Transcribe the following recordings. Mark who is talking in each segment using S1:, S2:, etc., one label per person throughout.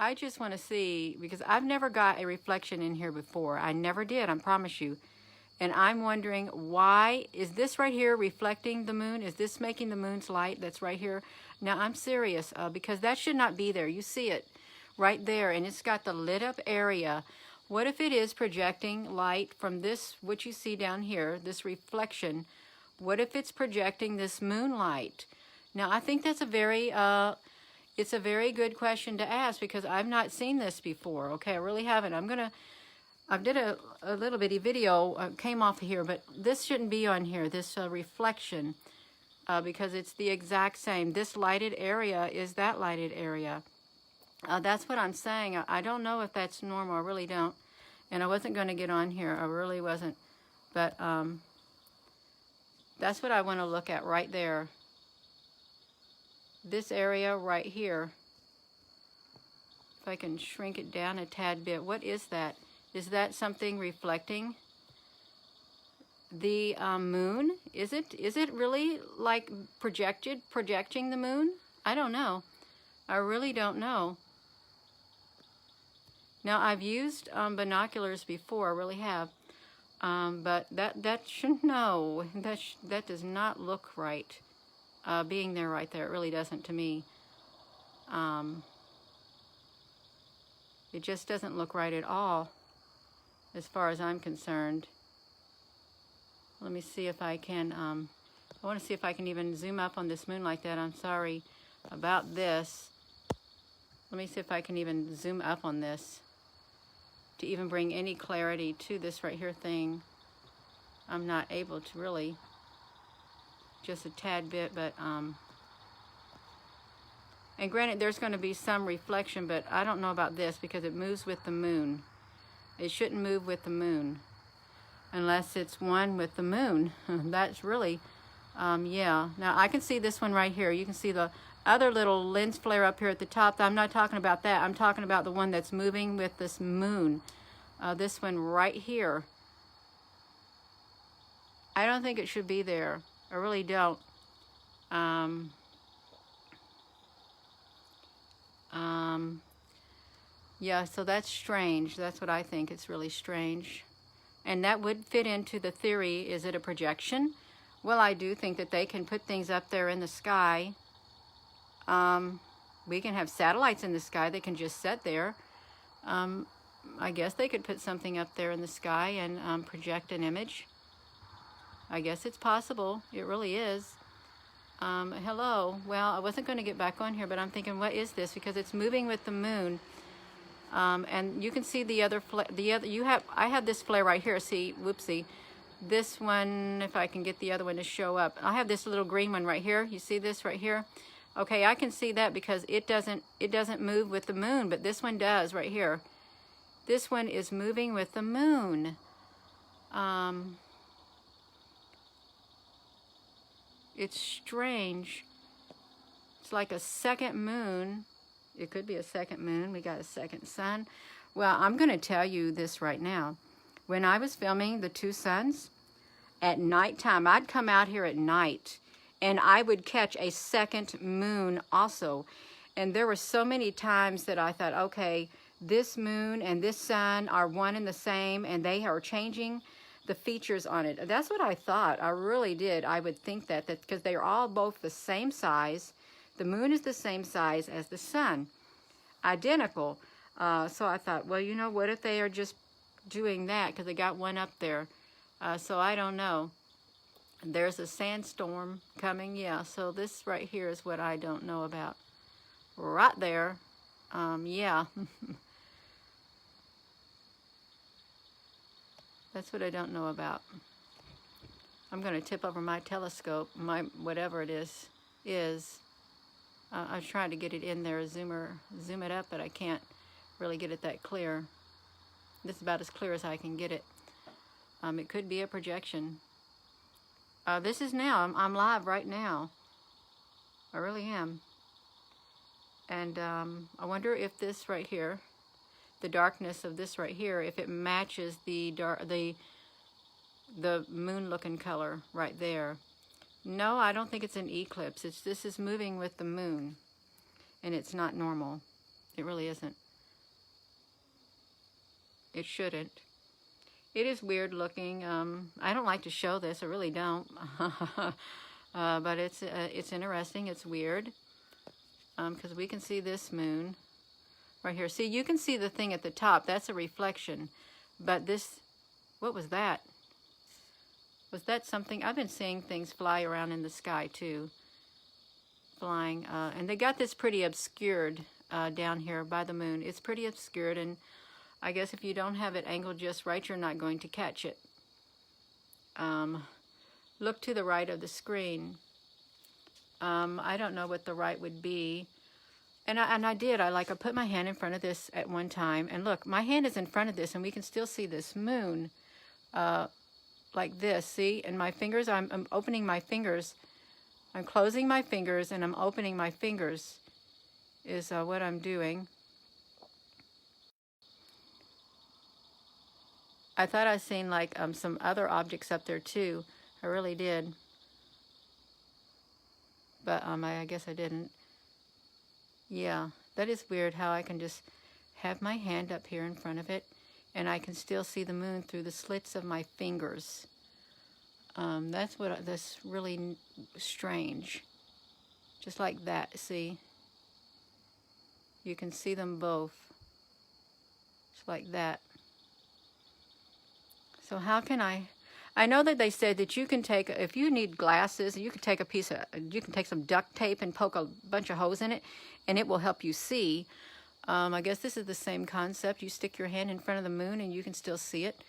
S1: I just want to see, because I've never got a reflection in here before. I never did, I promise you. And I'm wondering, why is this right here reflecting the moon? Is this making the moon's light that's right here? Now, I'm serious, because that should not be there. You see it right there, and it's got the lit up area. What if it is projecting light from this, what you see down here, this reflection? What if it's projecting this moonlight? Now, I think that's a very, it's a very good question to ask, because I've not seen this before. Okay, I really haven't. I did a little bitty video, came off of here, but this shouldn't be on here, this reflection, because it's the exact same. This lighted area is that lighted area. That's what I'm saying. I don't know if that's normal. I really don't. And I wasn't going to get on here. I really wasn't. But that's what I want to look at right there. This area right here. If I can shrink it down a tad bit. What is that? Is that something reflecting the moon? Is it really like projecting the moon? I don't know. I really don't know. Now, I've used binoculars before, I really have, but that should, no, that does not look right, being there right there. It really doesn't to me. It just doesn't look right at all, as far as I'm concerned. Let me see if I can, I want to see if I can even zoom up on this moon like that. I'm sorry about this. Let me see if I can even zoom up on this to even bring any clarity to this right here thing. I'm not able to really, just a tad bit, but and granted there's going to be some reflection, but I don't know about this because it moves with the moon. It shouldn't move with the moon unless it's one with the moon. That's really, yeah. Now I can see this one right here. You can see the other little lens flare up here at the top. I'm not talking about that. I'm talking about the one that's moving with this moon. This one right here. I don't think it should be there. I really don't. Yeah, so that's strange. That's what I think. It's really strange. And that would fit into the theory, is it a projection? Well, I do think that they can put things up there in the sky. We can have satellites in the sky. They can just sit there. I guess they could put something up there in the sky and project an image. I guess it's possible. It really is. Hello. Well, I wasn't going to get back on here, but I'm thinking, what is this? Because it's moving with the moon. And you can see the other I have this flare right here. See, whoopsie. This one, if I can get the other one to show up. I have this little green one right here. You see this right here? Okay, I can see that because it doesn't move with the moon, but this one does right here. This one is moving with the moon. It's strange. It's like a second moon. It could be a second moon. We got a second sun. Well, I'm going to tell you this right now. When I was filming the two suns, at nighttime, I'd come out here at night and I would catch a second moon also. And there were so many times that I thought, okay, this moon and this sun are one and the same, and they are changing the features on it. That's what I thought. I really did. I would think that because they are all both the same size. The moon is the same size as the sun, identical. So I thought, well, you know, what if they are just doing that because they got one up there? So I don't know. There's a sandstorm coming, yeah. So this right here is what I don't know about. Right there, yeah. That's what I don't know about. I'm going to tip over my telescope, my whatever it is. I was trying to get it in there, zoom it up, but I can't really get it that clear. This is about as clear as I can get it. It could be a projection. This is now. I'm live right now. I really am. And I wonder if this right here, the darkness of this right here, if it matches the moon-looking color right there. No, I don't think it's an eclipse. This is moving with the moon, and it's not normal. It really isn't. It shouldn't. It is weird looking. I don't like to show this. I really don't. But it's interesting. It's weird. Because we can see this moon right here. See, you can see the thing at the top. That's a reflection. But this, what was that? Was that something? I've been seeing things fly around in the sky too. Flying. And they got this pretty obscured down here by the moon. It's pretty obscured, and I guess if you don't have it angled just right, you're not going to catch it. Look to the right of the screen. I don't know what the right would be. And I did. I put my hand in front of this at one time. And look, my hand is in front of this, and we can still see this moon like this. See? And my fingers, I'm opening my fingers. I'm closing my fingers, and I'm opening my fingers is what I'm doing. I thought I seen like some other objects up there too. I really did. But I guess I didn't. Yeah, that is weird how I can just have my hand up here in front of it, and I can still see the moon through the slits of my fingers. That's really strange. Just like that, see? You can see them both. Just like that. So how can I know that they said that you can take, if you need glasses, you can take you can take some duct tape and poke a bunch of holes in it, and it will help you see. I guess this is the same concept. You stick your hand in front of the moon and you can still see it.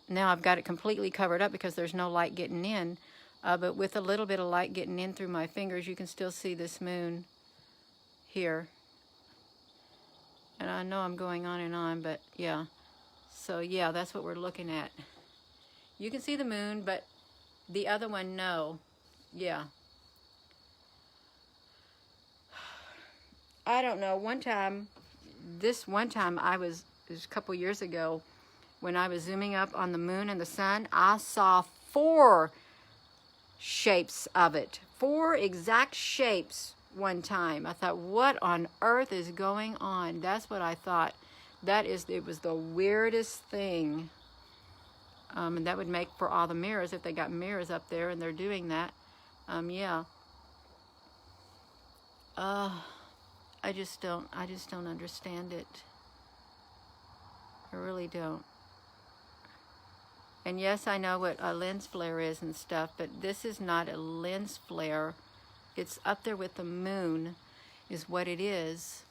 S1: Now I've got it completely covered up because there's no light getting in. But with a little bit of light getting in through my fingers, you can still see this moon here. And I know I'm going on and on, but yeah. So yeah, that's what we're looking at. You can see the moon, but the other one, no. Yeah. I don't know. This one time it was a couple years ago, when I was zooming up on the moon and the sun, I saw 4 shapes of it. 4 exact shapes one time. I thought, what on earth is going on? That's what I thought. It was the weirdest thing. And that would make for all the mirrors, if they got mirrors up there and they're doing that. Yeah. I just don't understand it. I really don't. And yes, I know what a lens flare is and stuff, but this is not a lens flare. It's up there with the moon, is what it is.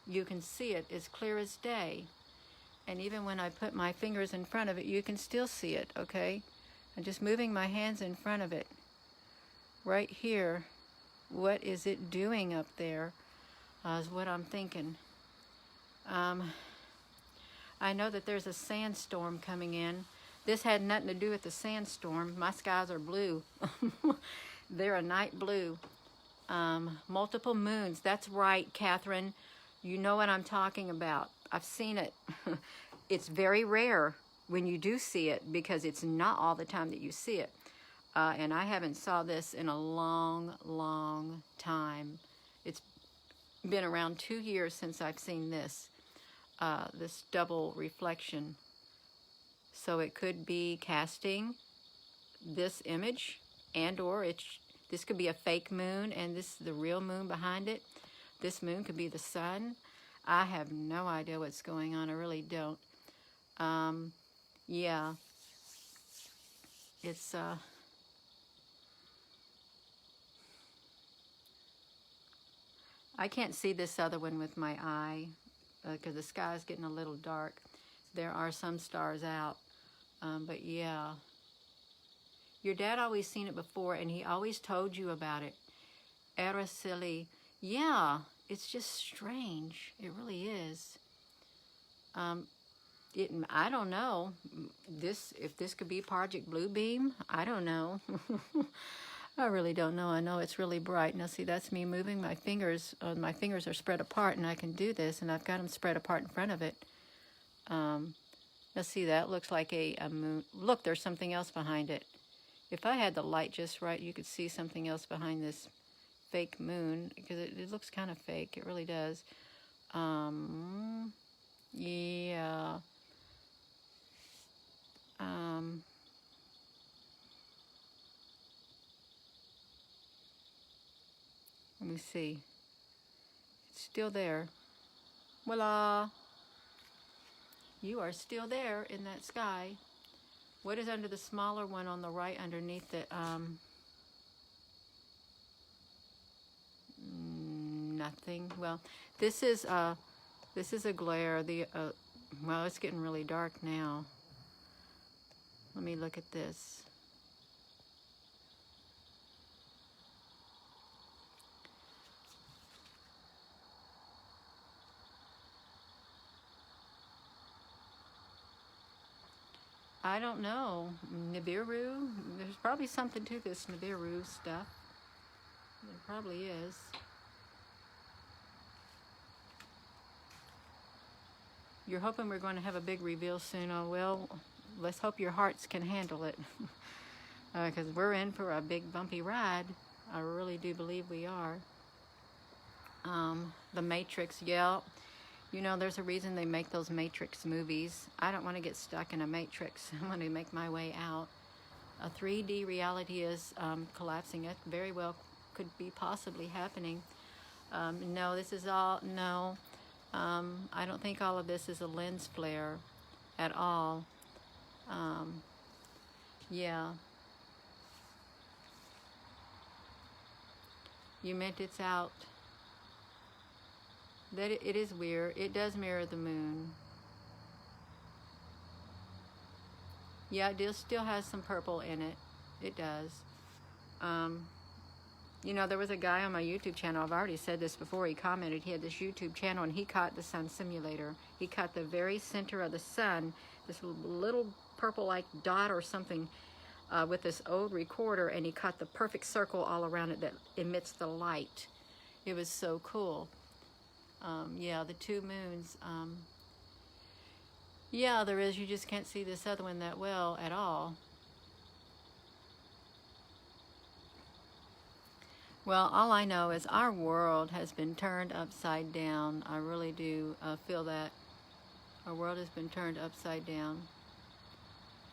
S1: You can see it as clear as day. And even when I put my fingers in front of it, you can still see it, okay? I'm just moving my hands in front of it. Right here, what is it doing up there is what I'm thinking. I know that there's a sandstorm coming in. This had nothing to do with the sandstorm. My skies are blue. They're a night blue. Multiple moons. That's right, Catherine. You know what I'm talking about. I've seen it. It's very rare when you do see it, because it's not all the time that you see it. And I haven't saw this in a long, long time. It's been around 2 years since I've seen this double reflection. So it could be casting this image, and or this could be a fake moon, and this is the real moon behind it. This moon could be the sun. I have no idea what's going on. I really don't. Yeah. It's, I can't see this other one with my eye because the sky is getting a little dark. There are some stars out. But yeah. Your dad always seen it before, and he always told you about it. Araceli. Yeah, it's just strange. It really is. I don't know. If this could be Project Bluebeam, I don't know. I really don't know. I know it's really bright. Now see, that's me moving my fingers. My fingers are spread apart, and I can do this, and I've got them spread apart in front of it. Now see, that looks like a moon. Look, there's something else behind it. If I had the light just right, you could see something else behind this fake moon, because it looks kind of fake. It really does. Yeah. Um, let me see. It's still there. Voila! You are still there in that sky. What is under the smaller one on the right underneath it? Nothing. Well, this is a glare. Well, it's getting really dark now. Let me look at this. I don't know. Nibiru? There's probably something to this Nibiru stuff. There probably is. You're hoping we're going to have a big reveal soon. Oh, well, let's hope your hearts can handle it. Because we're in for a big bumpy ride. I really do believe we are. The Matrix, yeah. You know, there's a reason they make those Matrix movies. I don't want to get stuck in a Matrix. I want to make my way out. A 3D reality is collapsing. It very well could be possibly happening. No, this is all, no. I don't think all of this is a lens flare at all. Yeah. You meant it's out. That it is weird. It does mirror the moon. Yeah, it still has some purple in it. It does. You know, there was a guy on my YouTube channel, I've already said this before, he commented, he had this YouTube channel and he caught the sun simulator. He caught the very center of the sun, this little purple-like dot or something with this old recorder, and he caught the perfect circle all around it that emits the light. It was so cool. Yeah, the two moons. Yeah, there is. You just can't see this other one that well at all. Well, all I know is our world has been turned upside down. I really do feel that. Our world has been turned upside down.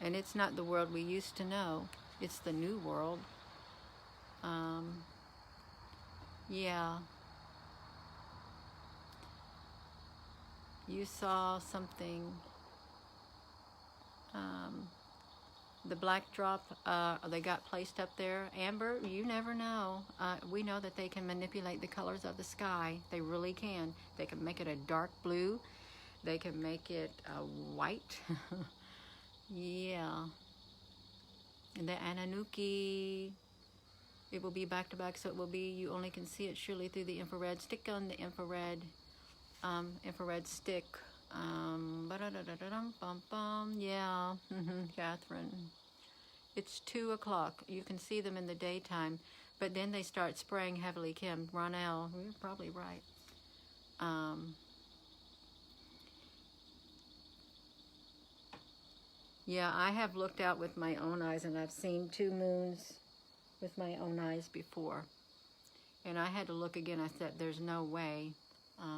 S1: And it's not the world we used to know. It's the new world. Yeah. You saw something. The black drop, they got placed up there. Amber, you never know. We know that they can manipulate the colors of the sky. They really can. They can make it a dark blue. They can make it white. Yeah. And the Ananuki, it will be back to back, so it will be, you only can see it surely through the infrared. Stick on the infrared, infrared stick. Yeah, Catherine. It's 2 o'clock. You can see them in the daytime, but then they start spraying heavily. Kim, Ronell, you're probably right. Yeah, I have looked out with my own eyes, and I've seen 2 moons with my own eyes before. And I had to look again. I said, "There's no way,"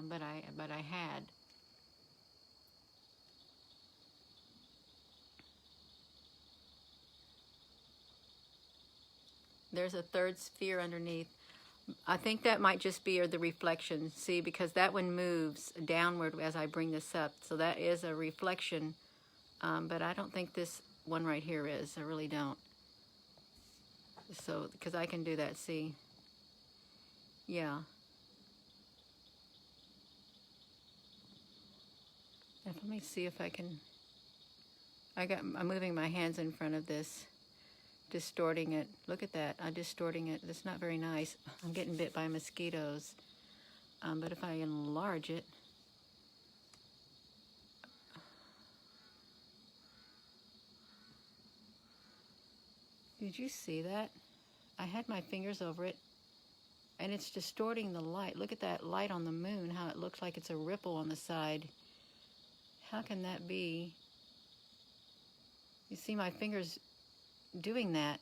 S1: but I had. There's a third sphere underneath. I think that might just be the reflection. See, because that one moves downward as I bring this up. So that is a reflection. But I don't think this one right here is. I really don't. So, because I can do that, see. Yeah. Let me see if I can. I'm moving my hands in front of this, distorting it. Look at that. I'm distorting it. That's not very nice. I'm getting bit by mosquitoes. But if I enlarge it, did you see that? I had my fingers over it, and it's distorting the light. Look at that light on the moon, how it looks like it's a ripple on the side. How can that be? You see my fingers doing that.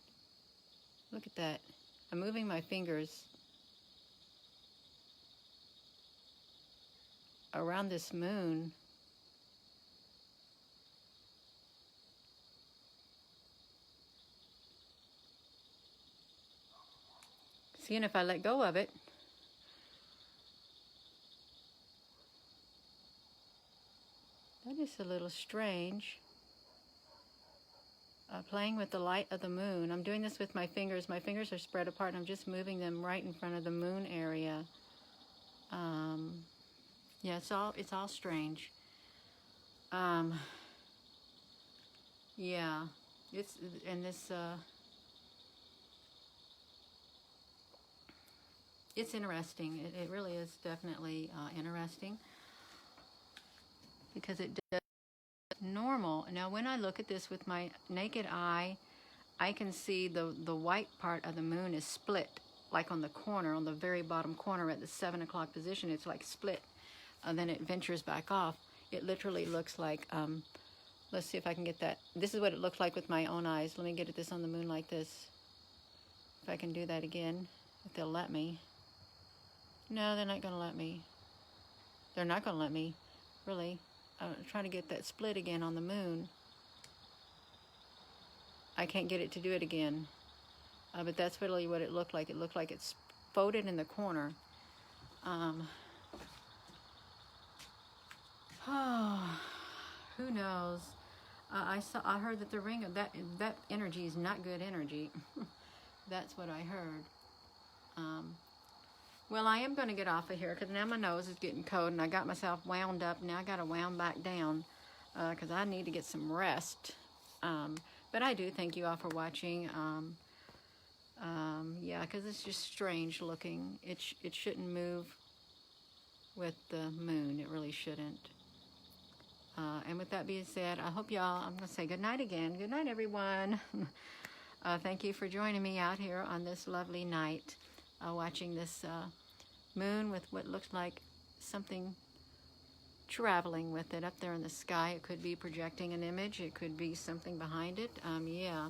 S1: Look at that. I'm moving my fingers around this moon. See, and if I let go of it, that is a little strange. Playing with the light of the moon. I'm doing this with my fingers. My fingers are spread apart, and I'm just moving them right in front of the moon area. Yeah, it's all strange. Yeah, it's and this. It's interesting. It really is definitely interesting because it does normal. Now, when I look at this with my naked eye, I can see the white part of the moon is split, like on the corner, on the very bottom corner at the 7 o'clock position. It's like split, and then it ventures back off. It literally looks like, let's see if I can get that. This is what it looks like with my own eyes. Let me get at this on the moon like this. If I can do that again, if they'll let me. No, they're not going to let me. They're not going to let me, really. I'm trying to get that split again on the moon. I can't get it to do it again. But that's really what it looked like. It looked like it's folded in the corner. Oh, who knows? I heard that the ring of that energy is not good energy. That's what I heard. Well, I am going to get off of here because now my nose is getting cold and I got myself wound up. Now I got to wound back down because I need to get some rest. But I do thank you all for watching. Yeah, because it's just strange looking. It shouldn't move with the moon. It really shouldn't. And with that being said, I hope y'all, I'm going to say good night again. Good night, everyone. Thank you for joining me out here on this lovely night, watching this moon with what looks like something traveling with it up there in the sky. It could be projecting an image. It could be something behind it. Yeah,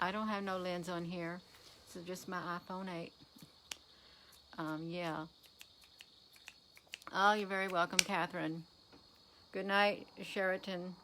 S1: I don't have no lens on here. This is just my iPhone 8. Yeah. Oh, you're very welcome, Catherine. Good night, Sheraton.